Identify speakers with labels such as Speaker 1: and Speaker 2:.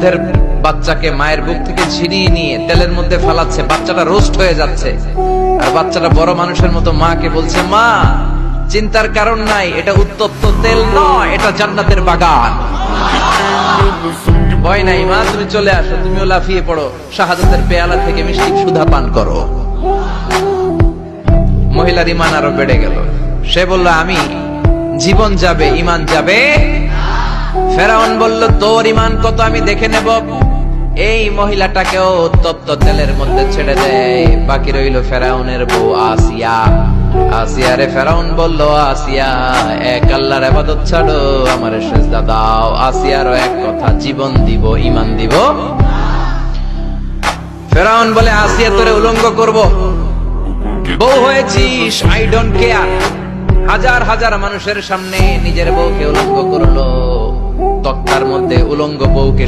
Speaker 1: দুধের বাচ্চাকে মায়ের বুক থেকে ছিনিয়ে নিয়ে তেলের মধ্যে ফেলাচ্ছে, বাচ্চাটা রোস্ট হয়ে যাচ্ছে, আর বাচ্চাটা বড় মানুষের মতো মাকে বলছে, মা চিন্তার কারণ নাই, এটা উত্তপ্ত তেল নয়, এটা জান্নাতের বাগান। ভয় নাই মা, তুমি চলে আসো, তুমিও লাফিয়ে পড়ো, শাহাদাতের পেয়ালা থেকে মিষ্টি সুধা পান করো। মহিলার ইমান আরো বেড়ে গেল। সে বলল, আমি জীবন যাবে, ইমান যাবে। ফেরাউন বলল, তোর ইমান কত আমি দেখে নেব। এই মহিলাটাকেও উত্তপ্ত তেলের মধ্যে ছেড়ে দেয়। বাকি রইল ফেরাউনের বউ আসিয়া। আসিয়ারে ফেরাউন বলল, আসিয়া এক আল্লাহর ইবাদত ছাড়ো, আমারে সেজদা দাও। আসিয়ারও এক কথা, জীবন দিব, ইমান দিব। ফেরাউন বলে, আসিয়া তোরে উলঙ্গ করব, বউ হয়েছিস, আই ডোন্ট কেয়ার। হাজার হাজার মানুষের সামনে নিজের বউকে উলঙ্গ করলো, তক্তার মধ্যে উলঙ্গ বউকে